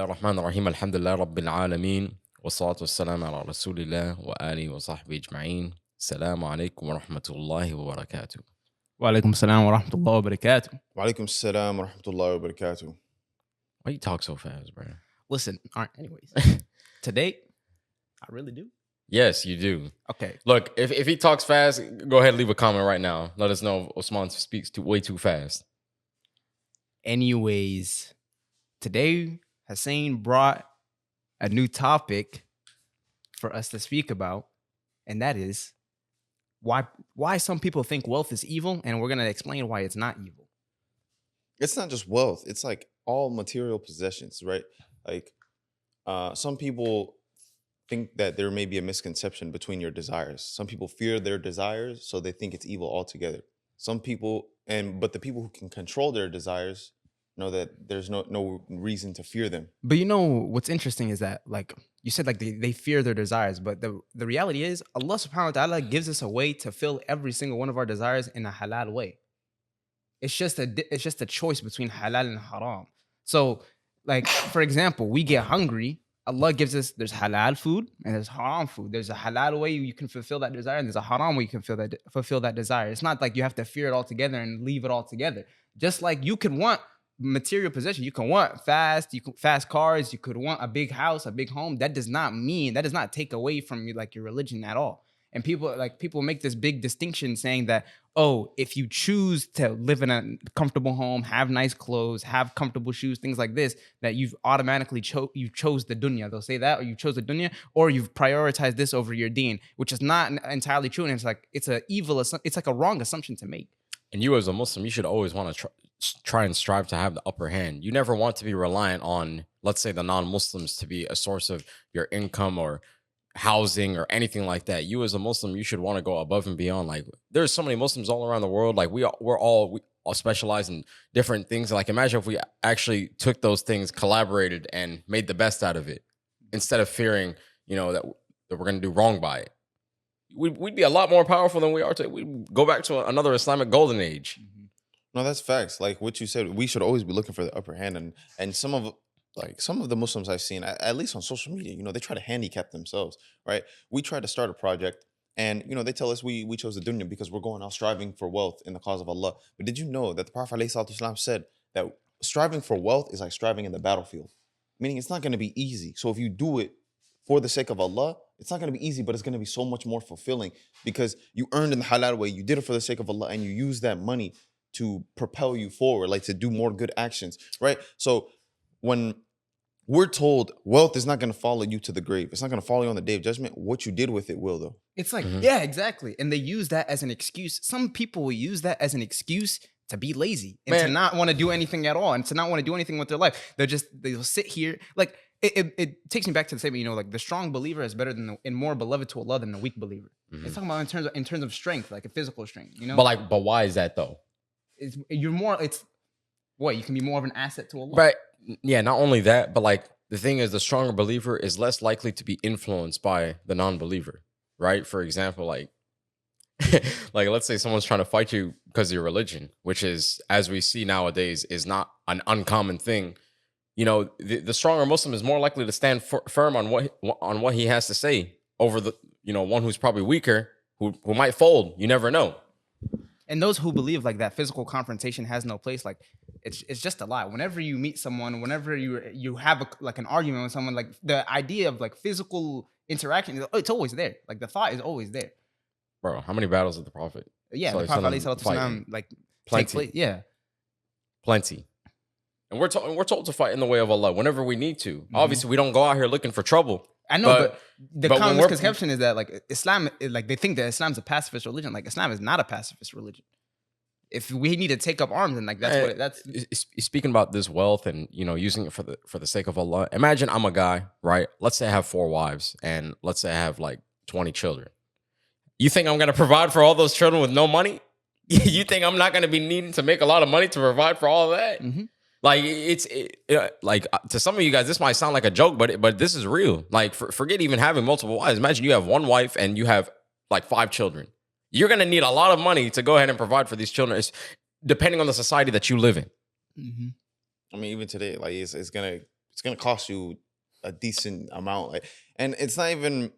الله الرحمن الرحيم الحمد لله رب العالمين والصلاة والسلام على رسول الله وآله وصحبه أجمعين. السلام عليكم ورحمة الله وبركاته. وعليكم السلام ورحمة الله وبركاته. وعليكم السلام ورحمة الله وبركاته. Why you talk so fast, bro? Listen, all right, anyways. Today, I really do. Yes, you do. Okay. Look, if he talks fast, go ahead and leave a comment right now. Let us know if Osman speaks way too fast. Anyways, today, Hussein brought a new topic for us to speak about, and that is why some people think wealth is evil, and we're going to explain why it's not evil. It's not just wealth. It's like all material possessions, right? Like some people think that there may be a misconception between your desires. Some people fear their desires, so they think it's evil altogether. Some people, but the people who can control their desires know that there's no reason to fear them. But you know what's interesting is that, like you said, like they fear their desires, but the reality is Allah subhanahu wa ta'ala gives us a way to fill every single one of our desires in a halal way. It's just a choice between halal and haram. So, like, for example, we get hungry. Allah gives us, there's halal food and there's haram food. There's a halal way you can fulfill that desire, and there's a haram way you can fulfill that desire. It's not like you have to fear it altogether and leave it all together. Just like you can want material possession, you can want fast cars, you could want a big house, a big home. That does not take away from you, like, your religion at all. And people make this big distinction saying that, oh, if you choose to live in a comfortable home, have nice clothes, have comfortable shoes, things like this, that you've automatically chose the dunya. They'll say that, or you chose the dunya, or you've prioritized this over your deen, which is not entirely true. And it's like a wrong assumption to make. And you as a Muslim, you should always want to try and strive to have the upper hand. You never want to be reliant on, let's say, the non-Muslims to be a source of your income or housing or anything like that. You as a Muslim, you should want to go above and beyond. Like, there's so many Muslims all around the world. Like, we all specialize in different things. Like, imagine if we actually took those things, collaborated, and made the best out of it, instead of fearing, that we're going to do wrong by it. We'd be a lot more powerful than we are today. We'd go back to another Islamic golden age. No, that's facts. Like what you said, we should always be looking for the upper hand. And some of the Muslims I've seen, at least on social media, they try to handicap themselves, right? We try to start a project, and they tell us we chose the dunya because we're going out striving for wealth in the cause of Allah. But did you know that the Prophet ﷺ said that striving for wealth is like striving in the battlefield, meaning it's not going to be easy. So if you do it for the sake of Allah, it's not going to be easy, but it's going to be so much more fulfilling because you earned in the halal way, you did it for the sake of Allah, and you use that money to propel you forward, like to do more good actions, right? So when we're told wealth is not going to follow you to the grave, it's not going to follow you on the day of judgment, what you did with it will, though. It's like, yeah, exactly. And they use that as an excuse. Some people will use that as an excuse to be lazy and to not want to do anything at all and to not want to do anything with their life. They'll sit here. Like, it takes me back to the statement, like, the strong believer is better than and more beloved to Allah than the weak believer. It's talking about in terms of strength, like a physical strength, But why is that though? You can be more of an asset to Allah. Right. Yeah, not only that, but like the thing is, the stronger believer is less likely to be influenced by the non-believer, right? For example, like let's say someone's trying to fight you because of your religion, which is, as we see nowadays, is not an uncommon thing. The stronger Muslim is more likely to stand firm on what he has to say over the one who's probably weaker, who might fold. You never know. And those who believe like that physical confrontation has no place, like it's just a lie. Whenever you meet someone, whenever you have an argument with someone, like the idea of like physical interaction, it's always there. Like the thought is always there. Bro, how many battles did the Prophet? Yeah, the Prophet ﷺ, like plenty. Take place. Yeah, plenty. And we're told to fight in the way of Allah whenever we need to. Obviously, we don't go out here looking for trouble. I know, but the common misconception is that like Islam, like they think that Islam's a pacifist religion. Like Islam is not a pacifist religion. If we need to take up arms, and like that's speaking about this wealth and using it for the sake of Allah. Imagine I'm a guy, right? Let's say I have 4 wives, and let's say I have like 20 children. You think I'm gonna provide for all those children with no money? You think I'm not gonna be needing to make a lot of money to provide for all of that? Mm-hmm. Like like to some of you guys, this might sound like a joke, but this is real. Like forget even having multiple wives. Imagine you have 1 wife and you have like 5 children. You're gonna need a lot of money to go ahead and provide for these children, depending on the society that you live in. Mm-hmm. I mean, even today, like it's it's gonna cost you a decent amount. Like, and it's not even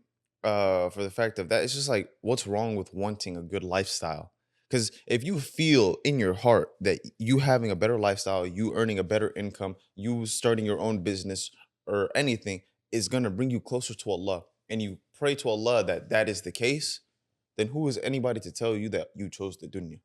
for the fact of that. It's just like, what's wrong with wanting a good lifestyle? Because if you feel in your heart that you having a better lifestyle, you earning a better income, you starting your own business or anything is gonna bring you closer to Allah, and you pray to Allah that that is the case, then who is anybody to tell you that you chose the dunya?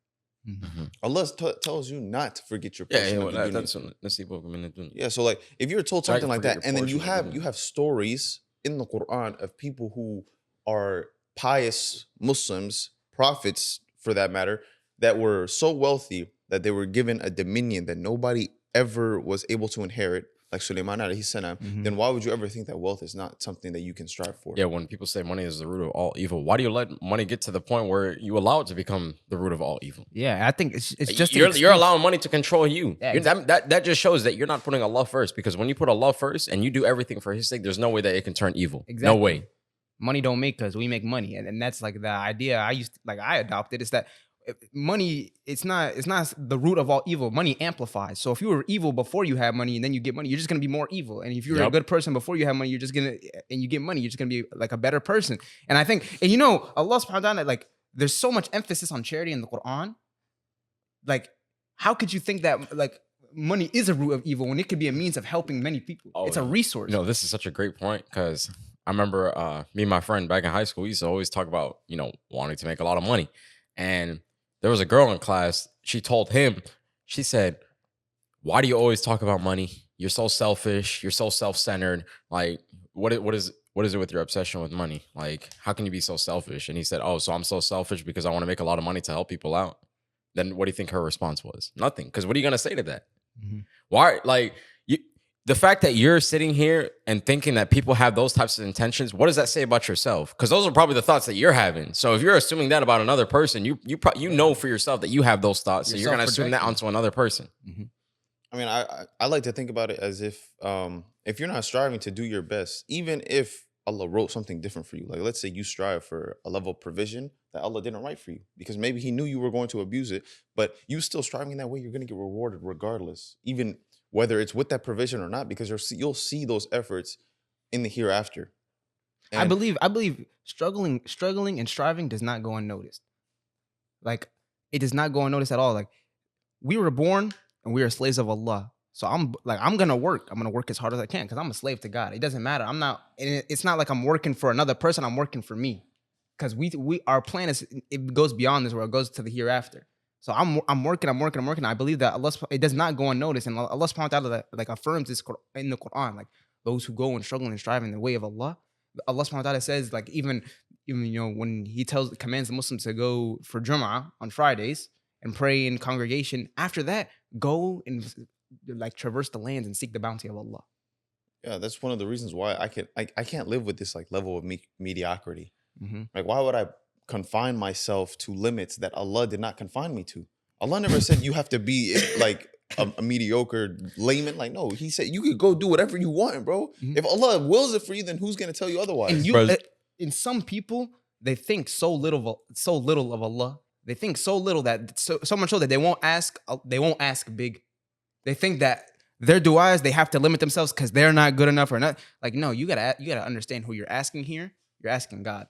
Mhm. Allah tells you not to forget your Yeah, portion yeah, of well, the dunya. that's nasibukum min ad-dunya. Yeah, so like if you're told So I something can like forget that, your and then you portion of the have dunya. stories in the Quran of people who are pious Muslims, prophets for that matter, that were so wealthy that they were given a dominion that nobody ever was able to inherit, like Sulaiman alayhi salam, Mhm. then why would you ever think that wealth is not something that you can strive for? Yeah, when people say money is the root of all evil, why do you let money get to the point where you allow it to become the root of all evil? Yeah, I think it's just an You're excuse. allowing money to control you. Yeah, That just shows that you're not putting Allah first, because when you put Allah first and you do everything for His sake, there's no way that it can turn evil. No Exactly. way. Money don't make us, we make money, and that's like the idea I adopted is that money, it's not the root of all evil. Money amplifies. So if you were evil before you have money and then you get money, you're just gonna be more evil. And if you're a Yup. good person before you have money, you're just gonna and you get money, you're just gonna be like a better person. And I think, and you know, Allah subhanahu wa ta'ala, like there's so much emphasis on charity in the Quran. Like, how could you think that like money is a root of evil when it could be a means of helping many people? Oh, It's a resource. You know, this is such a great point, because I remember me and my friend back in high school, we used to always talk about, wanting to make a lot of money. And there was a girl in class, she told him, she said, "Why do you always talk about money? You're so selfish. You're so self-centered. Like, what is it with your obsession with money? Like, how can you be so selfish?" And he said, "Oh, so I'm so selfish because I want to make a lot of money to help people out." Then what do you think her response was? Nothing. Because what are you gonna say to that? Mhm. Why? Like, the fact that you're sitting here and thinking that people have those types of intentions, what does that say about yourself? Because those are probably the thoughts that you're having. So if you're assuming that about another person, you know for yourself that you have those thoughts. So You're you're gonna assume that self-projecting. onto another person. I mean, I like to think about it as if you're not striving to do your best, even if Allah wrote something different for you, like let's say you strive for a level of provision that Allah didn't write for you because maybe He knew you were going to abuse it, but you still striving that way, you're going to get rewarded regardless, even whether it's with that provision or not, because you'll see those efforts in the hereafter. I And believe struggling and striving does not go unnoticed. Like, it does not go unnoticed at all. Like, we were born and we are slaves of Allah. So I'm gonna work. I'm gonna work as hard as I can because I'm a slave to God. It doesn't matter. I'm not. And it's not like I'm working for another person. I'm working for me, because our plan is, it goes beyond this world. It goes to the hereafter. So I'm working. I believe that it does not go unnoticed, and Allah subhanahu wa ta'ala like affirms this in the Quran. Like, those who go and struggle and strive in the way of Allah, Allah subhanahu wa ta'ala says, like, even when He commands the Muslims to go for Jum'ah on Fridays and pray in congregation, after that go and like traverse the lands and seek the bounty of Allah. yeah, that's one of the reasons why I can't live with this like level of mediocrity. Mm-hmm. Like, why would I confine myself to limits that Allah did not confine me to? Allah never said you have to be like a mediocre layman. Like, no, He said you could go do whatever you want, bro. Mhm. If Allah wills it for you, then who's gonna tell you otherwise? And Bro. in some people, they think so little of Allah. They think so little that so much so that they won't ask big. They think that their du'as, they have to limit themselves because they're not good enough or not. Like, no, you gotta understand who you're asking here. You're asking God.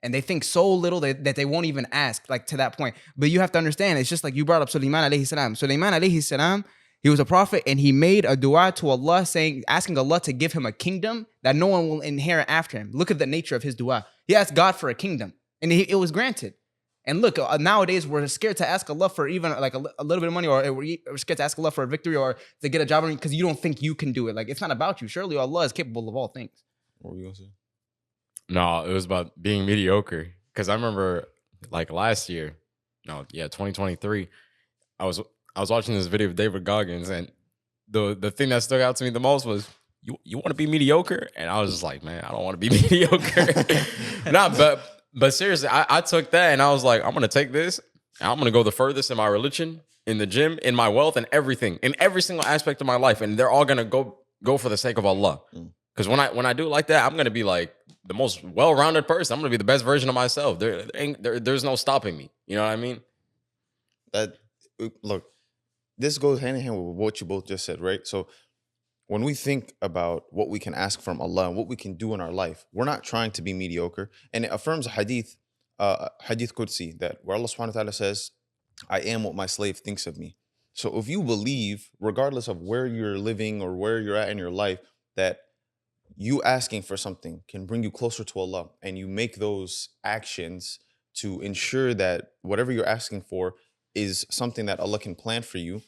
And they think so little that they won't even ask, like, to that point. But you have to understand, it's just like you brought up Sulaiman alayhi salam. Sulaiman alayhi salam, he was a prophet, and he made a dua to Allah, asking Allah to give him a kingdom that no one will inherit after him. Look at the nature of his dua. He asked God for a kingdom, and it was granted. And look, nowadays we're scared to ask Allah for even like a little bit of money, or we're scared to ask Allah for a victory or to get a job, because you don't think you can do it. Like, it's not about you. Surely Allah is capable of all things. What were you gonna say? No, it was about being mediocre. Because I remember, like, last year, 2023, I was watching this video of David Goggins, and the thing that stuck out to me the most was, you want to be mediocre? And I was just like, man, I don't want to be mediocre. But seriously, I took that and I was like, I'm gonna take this, and I'm gonna go the furthest in my religion, in the gym, in my wealth, and everything, in every single aspect of my life, and they're all gonna go for the sake of Allah. Because when I do it like that, I'm gonna be like the most well-rounded person. I'm gonna be the best version of myself. There's no stopping me. You know what I mean? Look, this goes hand in hand with what you both just said, right? So when we think about what we can ask from Allah and what we can do in our life, we're not trying to be mediocre. And it affirms a hadith Qudsi, that where Allah subhanahu wa ta'ala says, I am what my slave thinks of me. So if you believe, regardless of where you're living or where you're at in your life, that you asking for something can bring you closer to Allah, and you make those actions to ensure that whatever you're asking for is something that Allah can plan for you,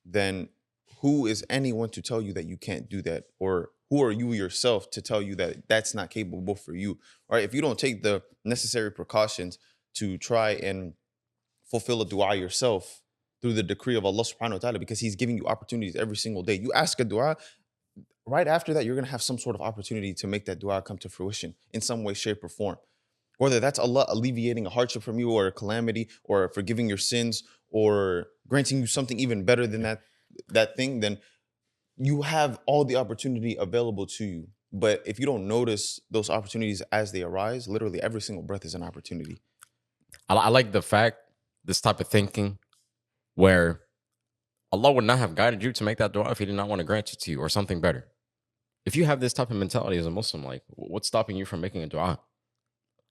then who is anyone to tell you that you can't do that? Or who are you yourself to tell you that that's not capable for you? Right? If you don't take the necessary precautions to try and fulfill a dua yourself through the decree of Allah subhanahu wa ta'ala, because He's giving you opportunities every single day. You ask a dua, right after that, you're going to have some sort of opportunity to make that dua come to fruition in some way, shape, or form. Whether that's Allah alleviating a hardship from you, or a calamity, or forgiving your sins, or granting you something even better than that thing, then you have all the opportunity available to you. But if you don't notice those opportunities as they arise, literally every single breath is an opportunity. I like the fact, this type of thinking, where Allah would not have guided you to make that dua if He did not want to grant it to you, or something better. If you have this type of mentality as a Muslim, like, what's stopping you from making a dua?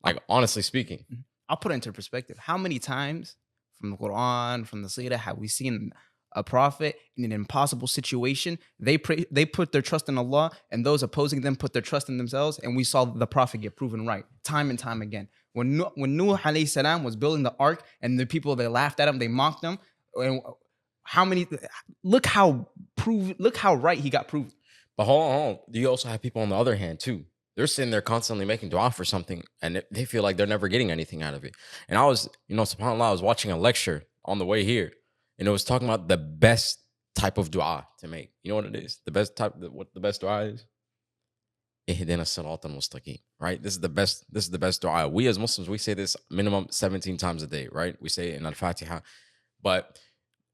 Like, honestly speaking. I'll put it into perspective. How many times from the Quran, from the Seerah, have we seen a prophet in an impossible situation? They put their trust in Allah, and those opposing them put their trust in themselves, and we saw the prophet get proven right time and time again. When Nuh alayhi salam was building the ark, and the people, they laughed at him, they mocked him, and look how right he got proven. But hold on. You also have people on the other hand too. They're sitting there constantly making dua for something, and they feel like they're never getting anything out of it. And I was, subhanAllah, I was watching a lecture on the way here, and it was talking about the best type of dua to make. You know what it is? The best type, what the best dua is? Ihdina sirat al-mustaqim, right? This is the best dua. We as Muslims, we say this minimum 17 times a day, right? We say it in Fatiha. But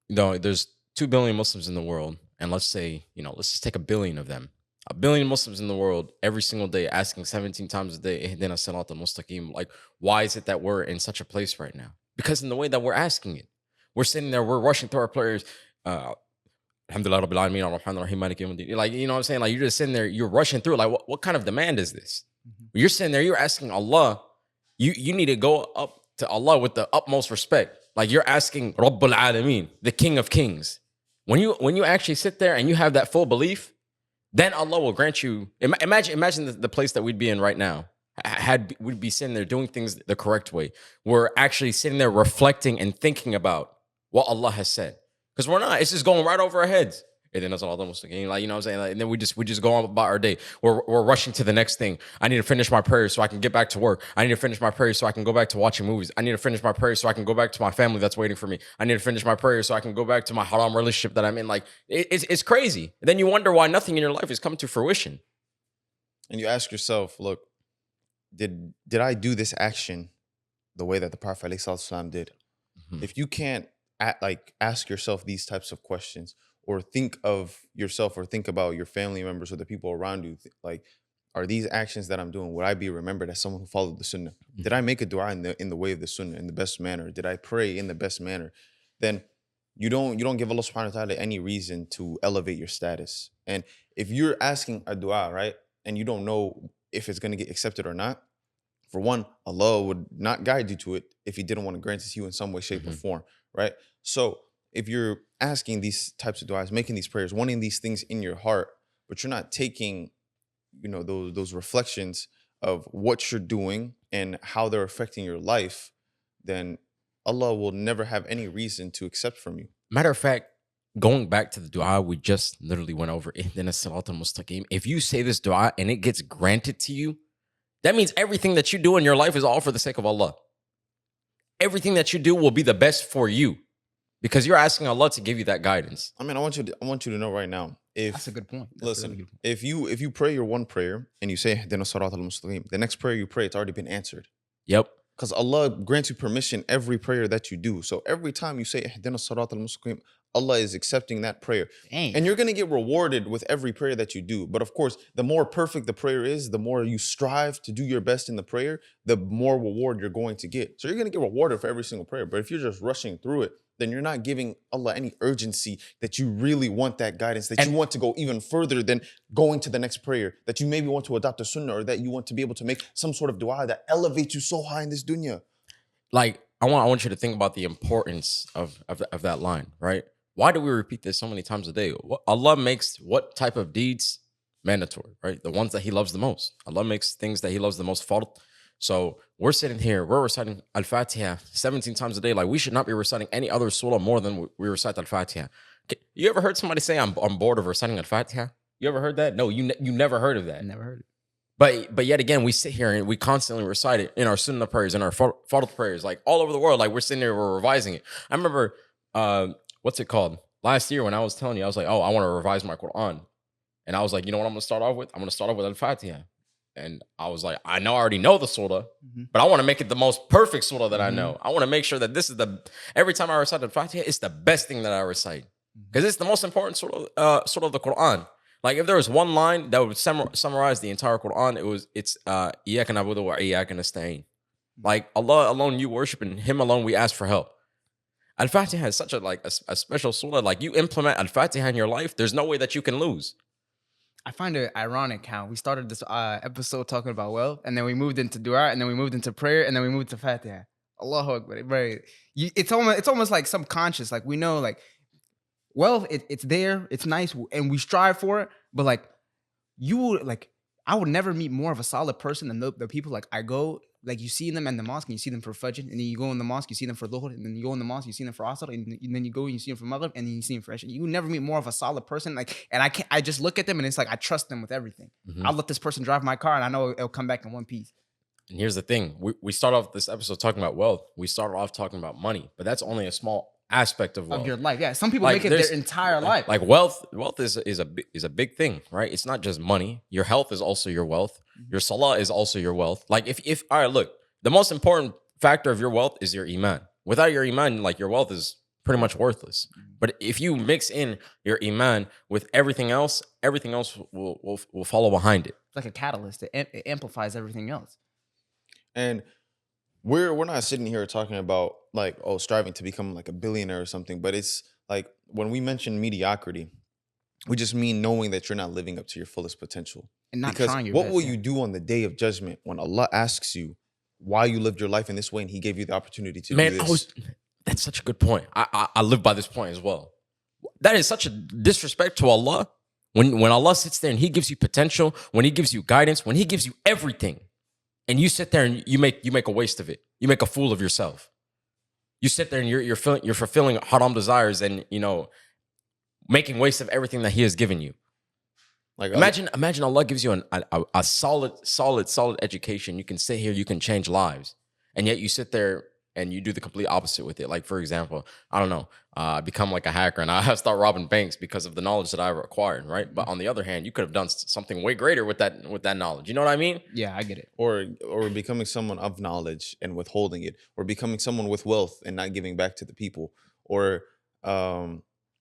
there's 2 billion Muslims in the world, and let's say, let's just take 1 billion of them. 1 billion Muslims in the world every single day asking 17 times a day, Ihdina sirat al-mustaqim. Like, why is it that we're in such a place right now? Because in the way that we're asking it, we're sitting there, we're rushing through our prayers. Alhamdulillah Rabbil Alameen, Ar-Rahman Ar-Rahim, Malik Yawmiddin. Like, you know what I'm saying? Like, you're just sitting there, you're rushing through. Like, what kind of demand is this? Mm-hmm. You're sitting there, you're asking Allah. You need to go up to Allah with the utmost respect. Like, you're asking Rabbul Alameen, the King of Kings. When you actually sit there and you have that full belief, then Allah will grant you. Imagine the place that we'd be in right now. We'd be sitting there doing things the correct way. We're actually sitting there reflecting and thinking about what Allah has said. Because we're not. It's just going right over our heads. And then that's all almost like, you know what I'm saying? Like, and then we just go on about our day. We're rushing to the next thing. I need to finish my prayers so I can get back to work. I need to finish my prayers so I can go back to watching movies. I need to finish my prayers so I can go back to my family that's waiting for me. I need to finish my prayers so I can go back to my haram relationship that I'm in. Like, it's crazy. And then you wonder why nothing in your life is coming to fruition. And you ask yourself, look, did I do this action the way that the Prophet ﷺ did? Mm-hmm. If you can't ask yourself these types of questions, or think of yourself, or think about your family members or the people around you, like, are these actions that I'm doing, would I be remembered as someone who followed the sunnah? Mm-hmm. Did I make a dua in the way of the sunnah, in the best manner? Did I pray in the best manner? Then you don't give Allah subhanahu wa ta'ala any reason to elevate your status. And if you're asking a dua, right, and you don't know if it's going to get accepted or not, for one, Allah would not guide you to it if He didn't want to grant it to you in some way, shape, mm-hmm. or form, right? So if you're asking these types of du'as, making these prayers, wanting these things in your heart, but you're not taking, those reflections of what you're doing and how they're affecting your life, then Allah will never have any reason to accept from you. Matter of fact, going back to the dua we just literally went over, Ihdina sirat al-mustaqim, if you say this dua and it gets granted to you, that means everything that you do in your life is all for the sake of Allah. Everything that you do will be the best for you, because you're asking Allah to give you that guidance. I mean, I want you to know right now. That's a good point. Listen, really good point. If you pray your one prayer and you say Ihdina sirat al-mustaqim, the next prayer you pray, it's already been answered. Yep. Because Allah grants you permission every prayer that you do. So every time you say Ihdina sirat al-mustaqim, Allah is accepting that prayer. Dang. And you're going to get rewarded with every prayer that you do. But of course, the more perfect the prayer is, the more you strive to do your best in the prayer, the more reward you're going to get. So you're going to get rewarded for every single prayer. But if you're just rushing through it, then you're not giving Allah any urgency that you really want that guidance, that you want to go even further than going to the next prayer, that you maybe want to adopt a sunnah, or that you want to be able to make some sort of dua that elevates you so high in this dunya. Like, I want you to think about the importance of that line, right? Why do we repeat this so many times a day? Allah makes what type of deeds mandatory, right? The ones that He loves the most. Allah makes things that He loves the most fard. So we're sitting here, we're reciting Al-Fatiha 17 times a day. Like, we should not be reciting any other surah more than we recite Al-Fatiha. You ever heard somebody say, I'm bored of reciting Al-Fatiha? You ever heard that? No, you never heard of that. Never heard it. But yet again, we sit here and we constantly recite it in our sunnah prayers, in our fard prayers, like all over the world. Like, we're sitting there, we're revising it. I remember, what's it called? Last year when I was telling you, I was like, oh, I want to revise my Quran. And I was like, you know what I'm going to start off with? I'm going to start off with Al-Fatiha. And I was like, I already know the surah, but I want to make it the most perfect surah that I know. I want to make sure that this is every time I recite Al-Fatiha, it's the best thing that I recite. Because it's the most important surah of the Quran. Like, if there was one line that would summarize the entire Quran, it's Iyyaka na'budu wa iyyaka nasta'in. Like, Allah alone you worship, and Him alone we ask for help. Al-Fatiha is such a special surah. Like, you implement Al-Fatiha in your life, there's no way that you can lose. I find it ironic how we started this episode talking about wealth, and then we moved into dua, and then we moved into prayer, and then we moved to Fatiha. Allahu Akbar. It's almost like subconscious. Like, we know, like, wealth, it's there, it's nice, and we strive for it. But like, I would never meet more of a solid person than the people. Like, I go, like, you see them in the mosque and you see them for Fajr, and then you go in the mosque, you see them for Dhuhr, and then you go in the mosque, you see them for Asr, and then you go and you see them for Maghrib, and then you see them for Isha. You never meet more of a solid person. Like, and I just look at them and it's like, I trust them with everything. I'll let this person drive my car and I know it'll come back in one piece. And here's the thing. We start off this episode talking about wealth. We started off talking about money, but that's only a small aspect of wealth. Of your life. Yeah. Some people Like, make it their entire life. Like, wealth is a big thing, right? It's not just money. Your health is also your wealth. Your salah is also your wealth. Like, if all right, look, the most important factor of your wealth is your iman. Without your iman, like, your wealth is pretty much worthless. But if you mix in your iman with everything else will follow behind it. It's like a catalyst. It amplifies everything else. And we're not sitting here talking about, like, oh, striving to become like a billionaire or something, but it's like, when we mention mediocrity, we just mean knowing that you're not living up to your fullest potential. And not Because trying your what best, will yeah. you do on the day of judgment when Allah asks you why you lived your life in this way and He gave you the opportunity to do this? That's such a good point. I live by this point as well. That is such a disrespect to Allah. When Allah sits there and He gives you potential, when He gives you guidance, when He gives you everything, and you sit there and you make a waste of it. You make a fool of yourself. You sit there and you're fulfilling haram desires, and, you know, making waste of everything that He has given you. Like, Imagine Allah gives you a solid education. You can sit here, you can change lives, and yet you sit there and you do the complete opposite with it. Like, for example, I don't know, become like a hacker and I start robbing banks because of the knowledge that I've acquired, right? But on the other hand, you could have done something way greater with that knowledge. You know what I mean? Yeah, I get it. or becoming someone of knowledge and withholding it, or becoming someone with wealth and not giving back to the people, or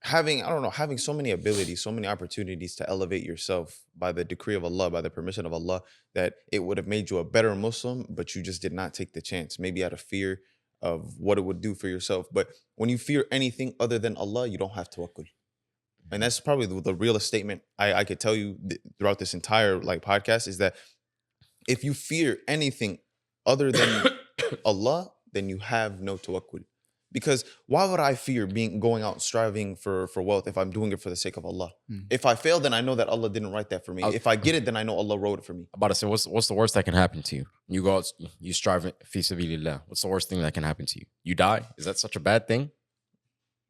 having so many abilities, so many opportunities to elevate yourself by the decree of Allah, by the permission of Allah, that it would have made you a better Muslim, but you just did not take the chance, maybe out of fear of what it would do for yourself. But when you fear anything other than Allah, you don't have tawakkul. And that's probably the realest statement I could tell you throughout this entire, like, podcast, is that if you fear anything other than Allah, then you have no tawakkul. Because why would I fear going out striving for wealth if I'm doing it for the sake of Allah? If I fail, then I know that Allah didn't write that for me. If I get it, then I know Allah wrote it for me. I'm about to say, what's the worst that can happen to you? You go out, you strive fi sabilillah. What's the worst thing that can happen to you? You die? Is that such a bad thing?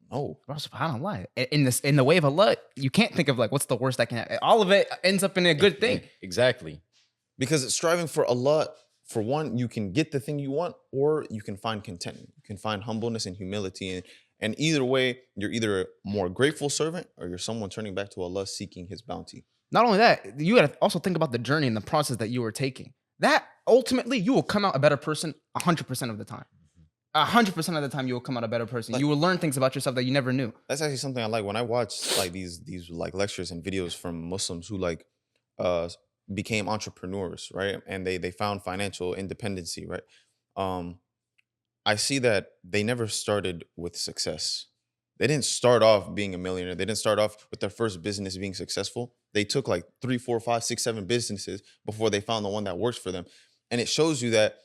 No. Bro, subhanAllah. In the way of Allah, you can't think of, like, what's the worst that can happen. All of it ends up in a good thing. Exactly. Because striving for Allah, for one, you can get the thing you want, or you can find contentment. You can find humbleness and humility. And either way, you're either a more grateful servant, or you're someone turning back to Allah, seeking His bounty. Not only that, you got to also think about the journey and the process that you were taking. That ultimately, you will come out a better person 100% of the time. 100% of the time you will come out a better person. Like- You will learn things about yourself that you never knew. That's actually something I like when I watch like these like lectures and videos from Muslims who like uh became entrepreneurs, right? And they found financial independency, right? Um I see that they never started with success. They didn't start off being a millionaire. They didn't start off with their first business being successful. They took like 3, 4, 5, 6, 7 businesses before they found the one that works for them. And it shows you that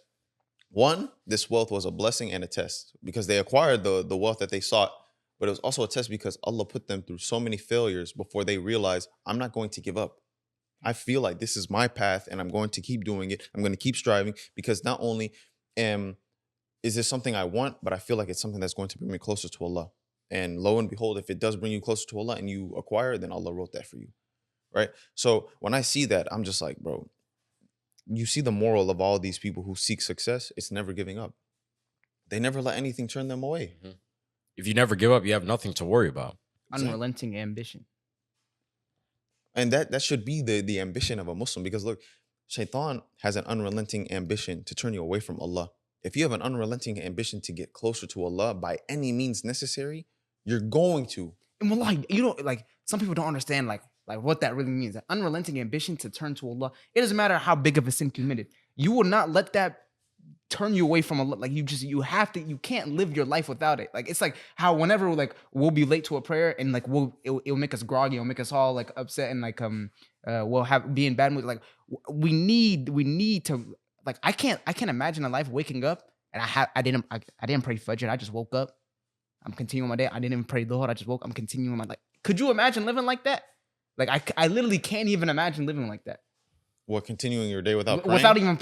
one, this wealth was a blessing and a test because they acquired the wealth that they sought, but it was also a test because Allah put them through so many failures before they realized, I'm not going to give up. I feel like this is my path and I'm going to keep doing it. I'm going to keep striving because not only am is this something I want, but I feel like it's something that's going to bring me closer to Allah. And lo and behold, if it does bring you closer to Allah and you acquire it, then Allah wrote that for you. Right. So when I see that, I'm just like, bro, you see the moral of all these people who seek success, it's never giving up. They never let anything turn them away. Mhm. If you never give up, you have nothing to worry about. Exactly. Unrelenting ambition. And that should be the ambition of a Muslim because look, Shaitan has an unrelenting ambition to turn you away from Allah. If you have an unrelenting ambition to get closer to Allah by any means necessary, you're going to. And well, like, you know, like some people don't understand like what that really means. That unrelenting ambition to turn to Allah. It doesn't matter how big of a sin committed. You will not let that turn you away from Allah. Like you can't live your life without it. Like it's like how whenever like we'll be late to a prayer and like it'll make us groggy, it'll make us all like upset and like we'll be in bad mood. Like we need to like I can't imagine a life waking up and I didn't pray Fajr. I just woke up. I'm continuing my day. I didn't even pray Dhuhr. I just woke. I'm continuing my like. Could you imagine living like that? Like I literally can't even imagine living like that. What, continuing your day without praying?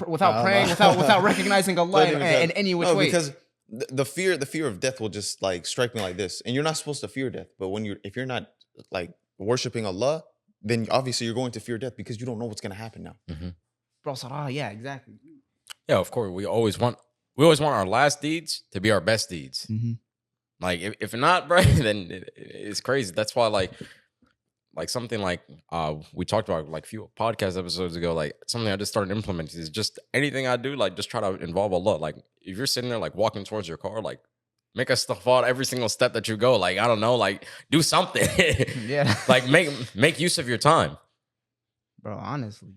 Without praying, without recognizing Allah in any which way. Because the fear of death will just like strike me like this. And you're not supposed to fear death, but if you're not like worshiping Allah, then obviously you're going to fear death because you don't know what's going to happen now. Mm-hmm. Bro, Sarah, yeah, exactly. Yeah, of course. We always want our last deeds to be our best deeds. Mm-hmm. Like if not, bro, then it's crazy. That's why like something like we talked about like a few podcast episodes ago, like something I just started implementing is just anything I do, like just try to involve Allah. Like if you're sitting there like walking towards your car, like make a istighfar every single step that you go. Like I don't know, like do something. Yeah. Like make use of your time. Bro, honestly.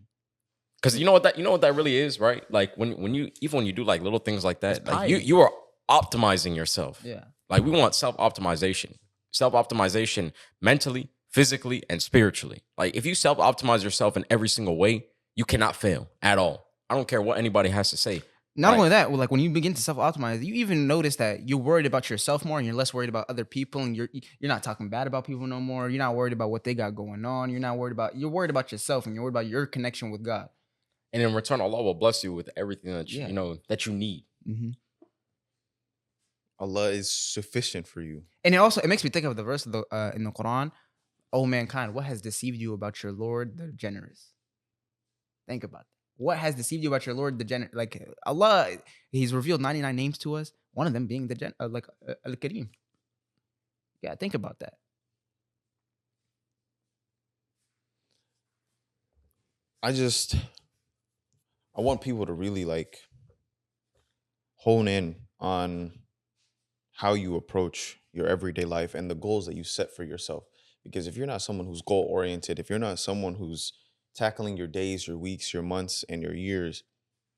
Because you know what that really is, right? Like when you do like little things like that, It's like piety. you are optimizing yourself. Yeah. Like we want self-optimization mentally, physically, and spiritually. Like if you self-optimize yourself in every single way, you cannot fail at all. I don't care what anybody has to say. Not Like- only that, like when you begin to self-optimize, you even notice that you're worried about yourself more and you're less worried about other people, and you're not talking bad about people no more. You're not worried about what they got going on. You're worried about yourself, and you're worried about your connection with God. And in return, Allah will bless you with everything that you, Yeah. that you need. Mm-hmm. Allah is sufficient for you. And it makes me think of the verse in the Quran, "O mankind, what has deceived you about your Lord, the generous?" Think about that. What has deceived you about your Lord, the generous? Like Allah, He's revealed 99 names to us. One of them being the Al-Kareem. Yeah, think about that. I want people to really like hone in on how you approach your everyday life and the goals that you set for yourself. Because if you're not someone who's goal oriented, if you're not someone who's tackling your days, your weeks, your months, and your years,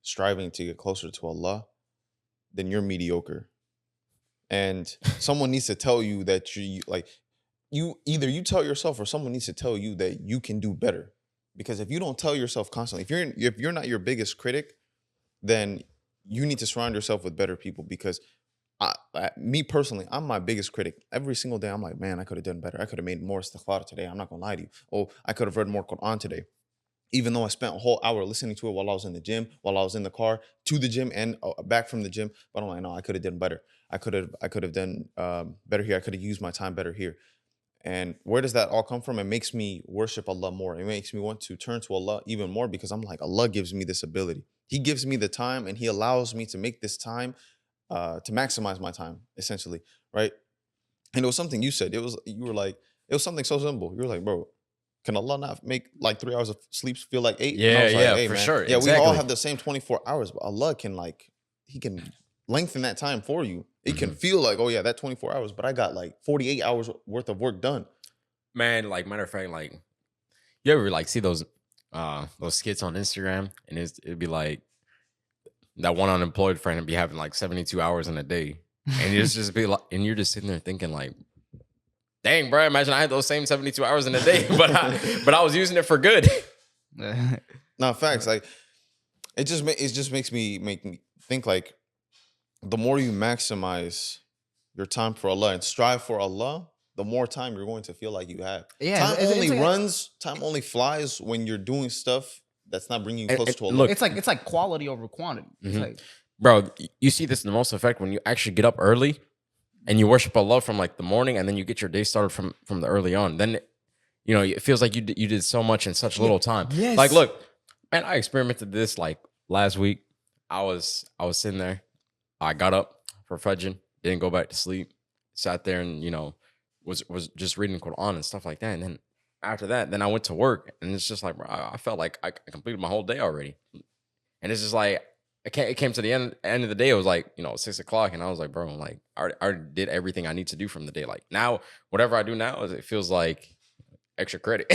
striving to get closer to Allah, then you're mediocre. And someone needs to tell you that you tell yourself or someone needs to tell you that you can do better. Because if you don't tell yourself constantly, if you're not your biggest critic, then you need to surround yourself with better people. Because me personally, I'm my biggest critic. Every single day, I'm like, man, I could have done better. I could have made more istighfar today. I'm not gonna lie to you. Oh, I could have read more Quran today. Even though I spent a whole hour listening to it while I was in the gym, while I was in the car, to the gym and back from the gym. But I'm like, no, I could have done better. I could have done better here. I could have used my time better here. And where does that all come from? It makes me worship Allah more. It makes me want to turn to Allah even more because I'm like, Allah gives me this ability. He gives me the time and He allows me to make this time to maximize my time, essentially, right? And it was something you said. It was something so simple. You were like, bro, can Allah not make like 3 hours of sleep feel like 8? And I was like, For sure. Yeah, exactly. we all have the same 24 hours, but Allah can He can lengthen that time for you. It can feel like, oh yeah, that 24 hours, but I got like 48 hours worth of work done. Man, like matter of fact, like you ever like see those skits on Instagram, and it'd be like that one unemployed friend would be having like 72 hours in a day, and it's just be like, and you're just sitting there thinking like, dang, bro, imagine I had those same 72 hours in a day, but I was using it for good. No, facts. Like it just makes me think like the more you maximize your time for Allah and strive for Allah, the more time you're going to feel like you have. Yeah, Time it's only like- runs, time only flies when you're doing stuff that's not bringing you close to Allah. look, It's like quality over quantity. It's like Bro, you see this in the most effect when you actually get up early and you worship Allah from like the morning, and then you get your day started from the early on. Then you know it feels like you did so much in such little time. Yes. Like, look, man, I experimented this like last week. I was sitting there. I got up for Fajr, didn't go back to sleep, sat there and was just reading Quran and stuff like that. And then after that, then I went to work, and it's just like, bro, I felt like I completed my whole day already. And it's just like it came to the end of the day. It was like 6:00, and I was like, bro, like I already did everything I need to do from the day. Like now, whatever I do now, it feels like extra credit.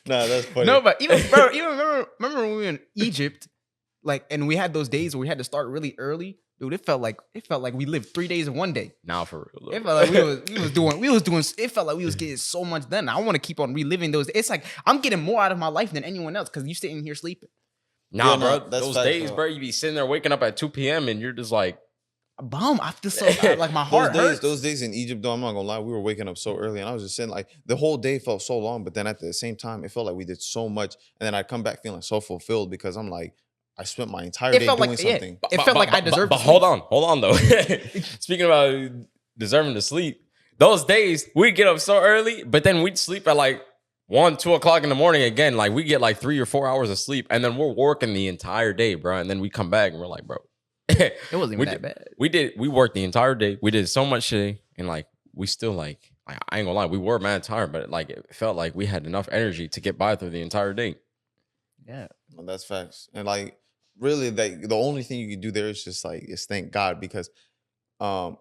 Nah, that's funny. no, but even remember when we were in Egypt, like, and we had those days where we had to start really early. Dude, it felt like we lived 3 days in one day. Now for real. It felt like we was doing. It felt like we was getting so much done. I want to keep on reliving those. It's like I'm getting more out of my life than anyone else because you sitting here sleeping. Nah, Yeah, no, bro. that's Those facts, days, bro. bro, you be sitting there waking up at 2 p.m. and you're just like, Boom! I feel so like my heart hurts. Those days in Egypt, though, I'm not gonna lie, we were waking up so early, and I was just saying like the whole day felt so long, but then at the same time, it felt like we did so much, and then I'd come back feeling so fulfilled because I'm like, I spent my entire It day felt doing like something. It felt like I deserved. But to hold sleep. hold on though. Speaking about deserving to sleep, those days we'd get up so early, but then we'd sleep at like 1, 2 o'clock in the morning again. Like we get like 3 or 4 hours of sleep, and then we're working the entire day, bro. And then we come back and we're like, bro, It wasn't even we that did, bad. we worked the entire day. We did so much today, and like we still like I ain't gonna lie, we were mad tired, but like it felt like we had enough energy to get by through the entire day. Yeah. No, that's facts. And like really the only thing you can do there is just like thank God because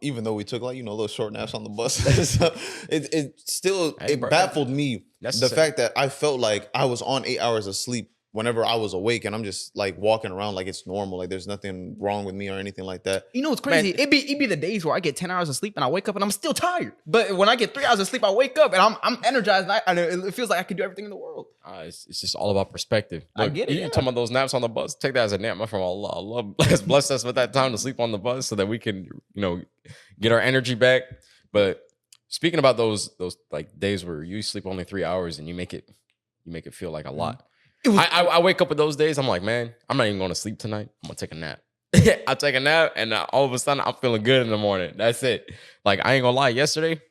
even though we took like little short naps on the bus, so it still Hey, bro, baffled me the necessary. fact that I felt like I was on 8 hours of sleep whenever I was awake, and I'm just like walking around like it's normal, like there's nothing wrong with me or anything like that. You know what's crazy? It'd be the days where I get 10 hours of sleep and I wake up and I'm still tired. But when I get 3 hours of sleep, I wake up and I'm energized and it feels like I can do everything in the world. It's just all about perspective. I Look, get it, You yeah. talking about those naps on the bus? Take that as a nap. My from Allah. Allah has blessed us with that time to sleep on the bus so that we can, get our energy back. But speaking about those like days where you sleep only 3 hours and you make it feel like a lot. I wake up with those days. I'm like, man, I'm not even going to sleep tonight. I'm gonna take a nap. I take a nap, and all of a sudden, I'm feeling good in the morning. That's it. Like I ain't gonna lie. Yesterday,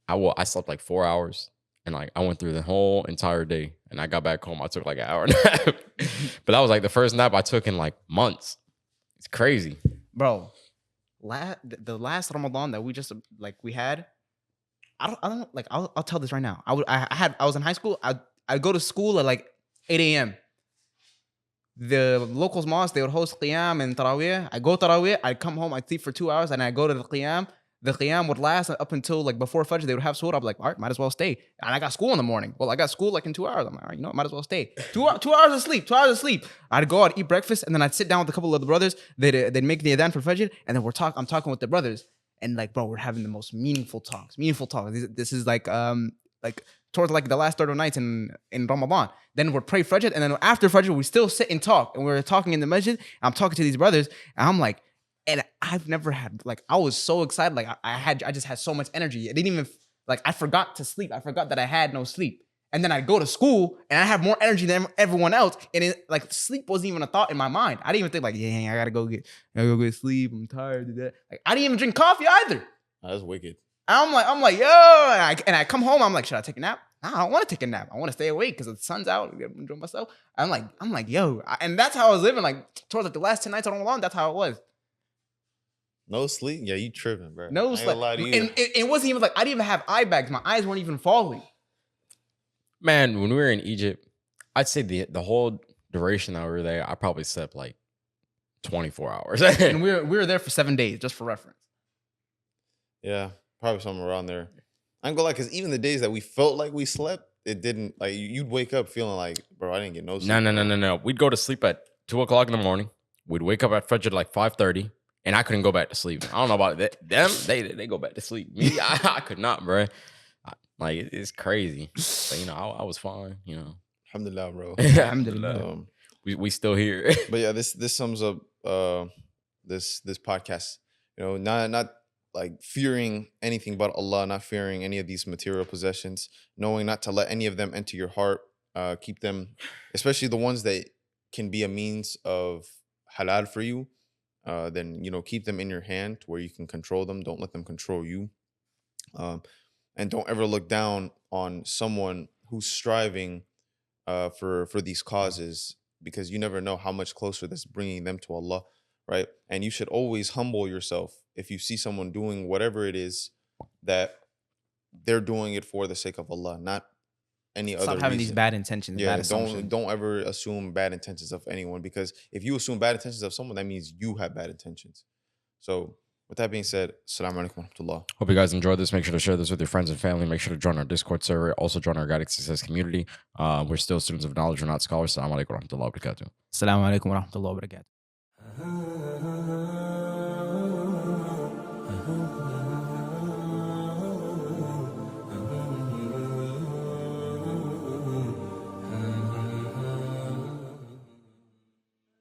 I slept like 4 hours, and like I went through the whole entire day. And I got back home. I took like an hour nap, but that was like the first nap I took in like months. It's crazy, Bro, the last Ramadan that we just we had, I don't like. I'll tell this right now. I was in high school. I'd go to school at like 8 a.m. The locals mosque, they would host Qiyam and Taraweeh. I go Taraweeh, I'd come home, I'd sleep for 2 hours, and I go to the Qiyam. The Qiyam would last up until like before Fajr. They would have suhoor. I'd be like, all right, might as well stay. And I got school in the morning. Well, I got school like in 2 hours. I'm like, all right, might as well stay. 2 hours of sleep, 2 hours of sleep. I'd go, I'd eat breakfast, and then I'd sit down with a couple of the brothers. They'd make the adhan for Fajr, and then I'm talking with the brothers. And like, bro, we're having the most meaningful talks. This is like towards like the last third of nights in Ramadan. Then we'll pray Fajr, and then after Fajr, we still sit and talk. And we're talking in the masjid. I'm talking to these brothers, and I'm like, and I've never had I was so excited. Like I just had so much energy. I didn't even I forgot to sleep. I forgot that I had no sleep. And then I'd go to school and I have more energy than everyone else. And sleep wasn't even a thought in my mind. I didn't even think I gotta go get sleep. I'm tired of that. I didn't even drink coffee either. That's wicked. I'm like, yo, and I come home. I'm like, should I take a nap? Nah, I don't want to take a nap. I want to stay awake because the sun's out. I enjoy myself. I'm like, yo, and that's how I was living. Towards the last 10 nights of Ramadan, that's how it was. No sleep? Yeah, you tripping, bro. No I ain't sleep. gonna lie to you. And it wasn't even I didn't even have eye bags. My eyes weren't even falling. man. When we were in Egypt, I'd say the whole duration that we were there, I probably slept like 24 hours. And we were there for 7 days, just for reference. Yeah, probably somewhere around there. I ain't gonna lie, because even the days that we felt like we slept, it didn't. Like you'd wake up feeling like, bro, I didn't get no sleep. No. We'd go to sleep at 2 o'clock in the morning. We'd wake up at Fajr like 5:30, and I couldn't go back to sleep. I don't know about them. They go back to sleep. Me, I could not, bro. Like it's crazy. But, you know, I was fine. You know, Alhamdulillah, bro. Alhamdulillah. We still here. But yeah, this sums up this podcast. You know, not like fearing anything but Allah, not fearing any of these material possessions, knowing not to let any of them enter your heart. Keep them, especially the ones that can be a means of halal for you. Then keep them in your hand where you can control them. Don't let them control you. And don't ever look down on someone who's striving for these causes, because you never know how much closer that's bringing them to Allah, right? And you should always humble yourself if you see someone doing whatever it is that they're doing it for the sake of Allah, not any other Stop having these reason. bad intentions. Yeah, bad assumptions. don't ever assume bad intentions of anyone, because if you assume bad intentions of someone, that means you have bad intentions. So with that being said, assalamu alaikum wa rahmatullah. Hope you guys enjoyed this. Make sure to share this with your friends and family. Make sure to join our Discord server. Also join our Guiding Success community. We're still students of knowledge. We're not scholars. Assalamu alaikum wa rahmatullahi wa barakatuh. Assalamu alaikum wa rahmatullahi wa barakatuh.